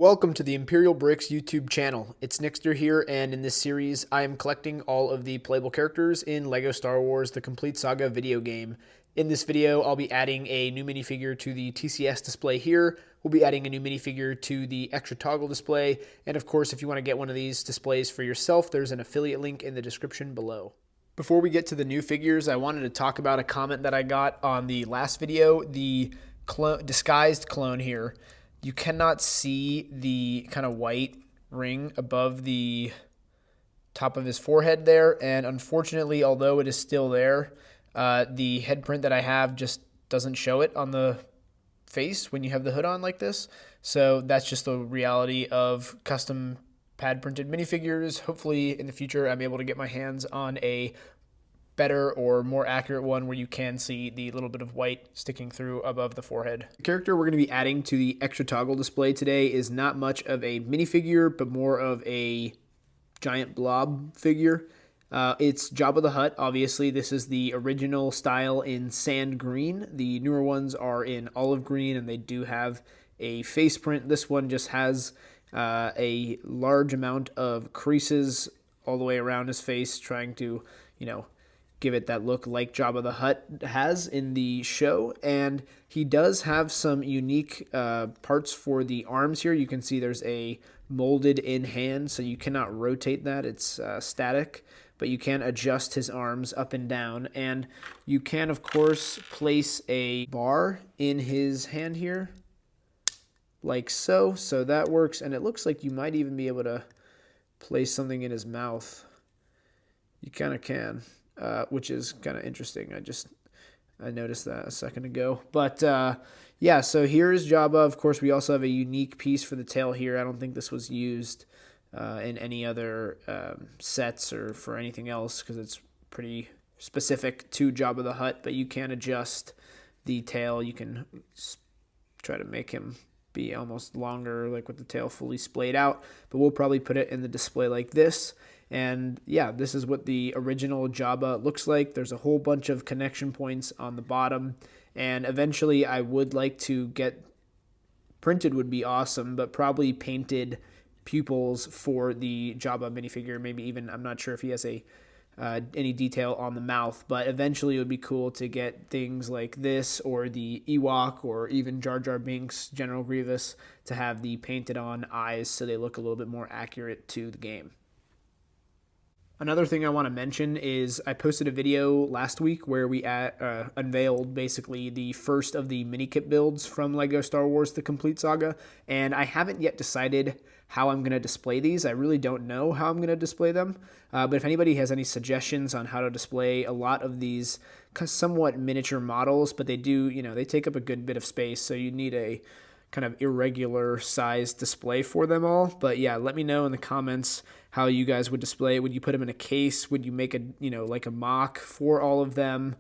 Welcome to the Imperial Brickz YouTube channel. It's Nixter here, and in this series, I am collecting all of the playable characters in LEGO Star Wars The Complete Saga video game. In this video, I'll be adding a new minifigure to the TCS display here. We'll be adding a new minifigure to the extra toggle display, and of course, if you want to get one of these displays for yourself, there's an affiliate link in the description below. Before we get to the new figures, I wanted to talk about a comment that I got on the last video, the disguised clone here. You cannot see the kind of white ring above the top of his forehead there, and unfortunately, although it is still there, the head print that I have just doesn't show it on the face when you have the hood on like this. So that's just the reality of custom pad printed minifigures. Hopefully in the future I'm able to get my hands on a better or more accurate one where you can see the little bit of white sticking through above the forehead. The character we're going to be adding to the extra toggle display today is not much of a minifigure, but more of a giant blob figure. It's Jabba the Hutt. Obviously, this is the original style in sand green. The newer ones are in olive green, and they do have a face print. This one just has a large amount of creases all the way around his face, trying to, give it that look like Jabba the Hutt has in the show. And he does have some unique parts for the arms here. You can see there's a molded in hand, so you cannot rotate that. It's static, but you can adjust his arms up and down. And you can, of course, place a bar in his hand here, like so. So that works. And it looks like you might even be able to place something in his mouth. You kind of can. Which is kind of interesting. I noticed that a second ago. But yeah, so here's Jabba. Of course, we also have a unique piece for the tail here. I don't think this was used in any other sets or for anything else because it's pretty specific to Jabba the Hutt. But you can adjust the tail. You can try to make him be almost longer, like with the tail fully splayed out. But we'll probably put it in the display like this. And yeah, this is what the original Jabba looks like. There's a whole bunch of connection points on the bottom. And eventually I would like to get printed would be awesome, but probably painted pupils for the Jabba minifigure. Maybe even, I'm not sure if he has any detail on the mouth, but eventually it would be cool to get things like this or the Ewok or even Jar Jar Binks, General Grievous, to have the painted on eyes so they look a little bit more accurate to the game. Another thing I want to mention is I posted a video last week where we unveiled basically the first of the Minikit builds from LEGO Star Wars The Complete Saga, and I haven't yet decided how I'm going to display these. I really don't know how I'm going to display them, but if anybody has any suggestions on how to display a lot of these somewhat miniature models, but they do, they take up a good bit of space, so you need a kind of irregular size display for them all. But yeah, let me know in the comments how you guys would display it. Would you put them in a case? Would you make a, like a mock for all of them?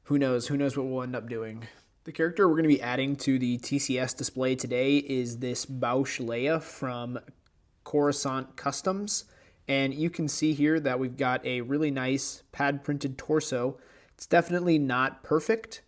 Who knows? Who knows what we'll end up doing? The character we're going to be adding to the TCS display today is this Boushh Leia from Coruscant Customs. And you can see here that we've got a really nice pad printed torso. It's definitely not perfect,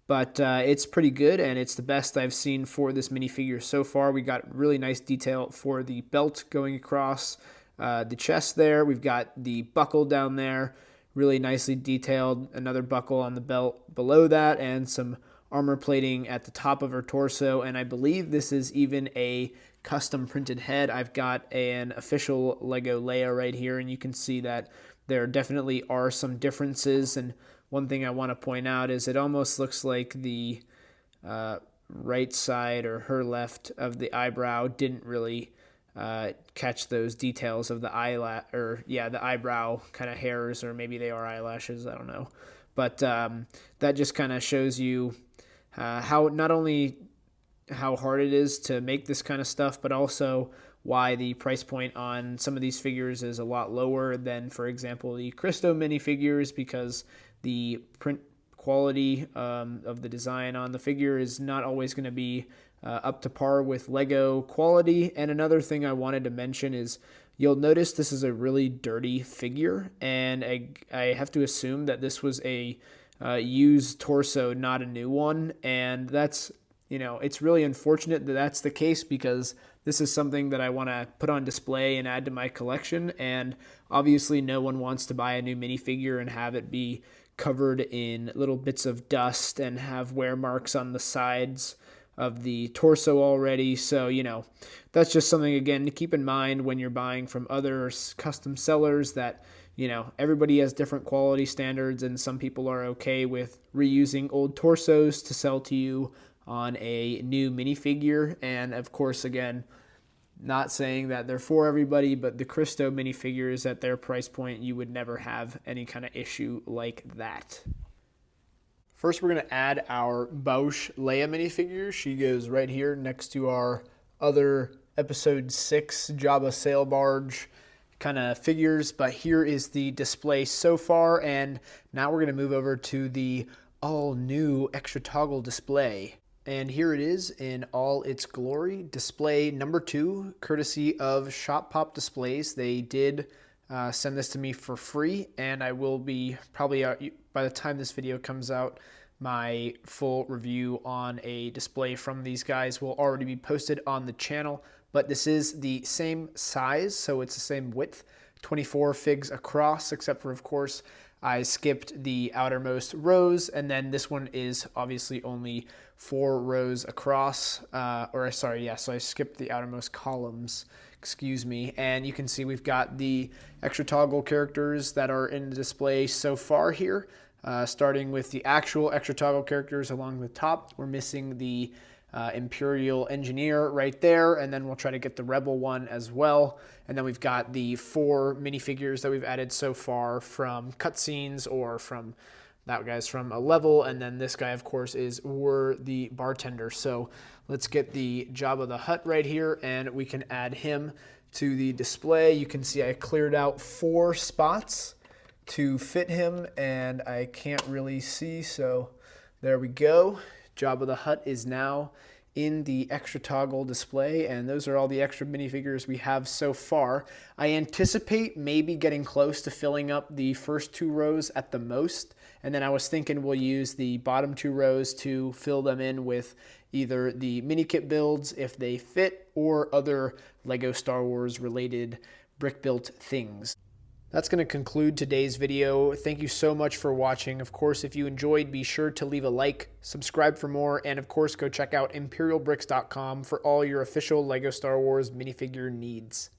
but it's pretty good, and it's the best I've seen for this minifigure so far. We got really nice detail for the belt going across the chest there. We've got the buckle down there, really nicely detailed. Another buckle on the belt below that, and some armor plating at the top of her torso. And I believe this is even a custom printed head. I've got an official Lego Leia right here, and you can see that there definitely are some differences. And one thing I want to point out is it almost looks like the right side or her left of the eyebrow didn't really catch those details of the the eyebrow kind of hairs, or maybe they are eyelashes, I don't know. But that just kind of shows you how not only how hard it is to make this kind of stuff, but also why the price point on some of these figures is a lot lower than, for example, the Christo minifigures, because the print quality of the design on the figure is not always going to be up to par with Lego quality. And another thing I wanted to mention is you'll notice this is a really dirty figure, and I have to assume that this was a used torso, not a new one, and that's it's really unfortunate that that's the case, because this is something that I want to put on display and add to my collection. And obviously no one wants to buy a new minifigure and have it be covered in little bits of dust and have wear marks on the sides of the torso already. So, that's just something, again, to keep in mind when you're buying from other custom sellers, that, everybody has different quality standards, and some people are okay with reusing old torsos to sell to you on a new minifigure. And of course, again, not saying that they're for everybody, but the Cristo minifigures at their price point, you would never have any kind of issue like that. First, we're going to add our Boushh Leia minifigure. She goes right here next to our other Episode 6 Jabba sail barge kind of figures. But here is the display so far, and now we're going to move over to the all-new extra toggle display. And here it is in all its glory. Display number 2, courtesy of Shop Pop Displays. They did send this to me for free, and I will be probably, by the time this video comes out, my full review on a display from these guys will already be posted on the channel. But this is the same size, so it's the same width, 24 figs across, except for, of course, I skipped the outermost rows, and then this one is obviously only 4 rows across, so I skipped the outermost columns, excuse me. And you can see we've got the extra toggle characters that are in the display so far here, starting with the actual extra toggle characters along the top. We're missing the Imperial engineer right there, and then we'll try to get the Rebel one as well. And then we've got the 4 minifigures that we've added so far from cutscenes, or from that guy's from a level, and then this guy, of course, is Ur the bartender. So let's get the Jabba the Hutt right here, and we can add him to the display. You can see I cleared out 4 spots to fit him, and I can't really see, so there we go. Jabba the Hutt is now in the extra toggle display, and those are all the extra minifigures we have so far. I anticipate maybe getting close to filling up the first 2 rows at the most, and then I was thinking we'll use the bottom 2 rows to fill them in with either the Minikit builds if they fit, or other Lego Star Wars related brick built things. That's going to conclude today's video. Thank you so much for watching. Of course, if you enjoyed, be sure to leave a like, subscribe for more, and of course, go check out ImperialBricks.com for all your official Lego Star Wars minifigure needs.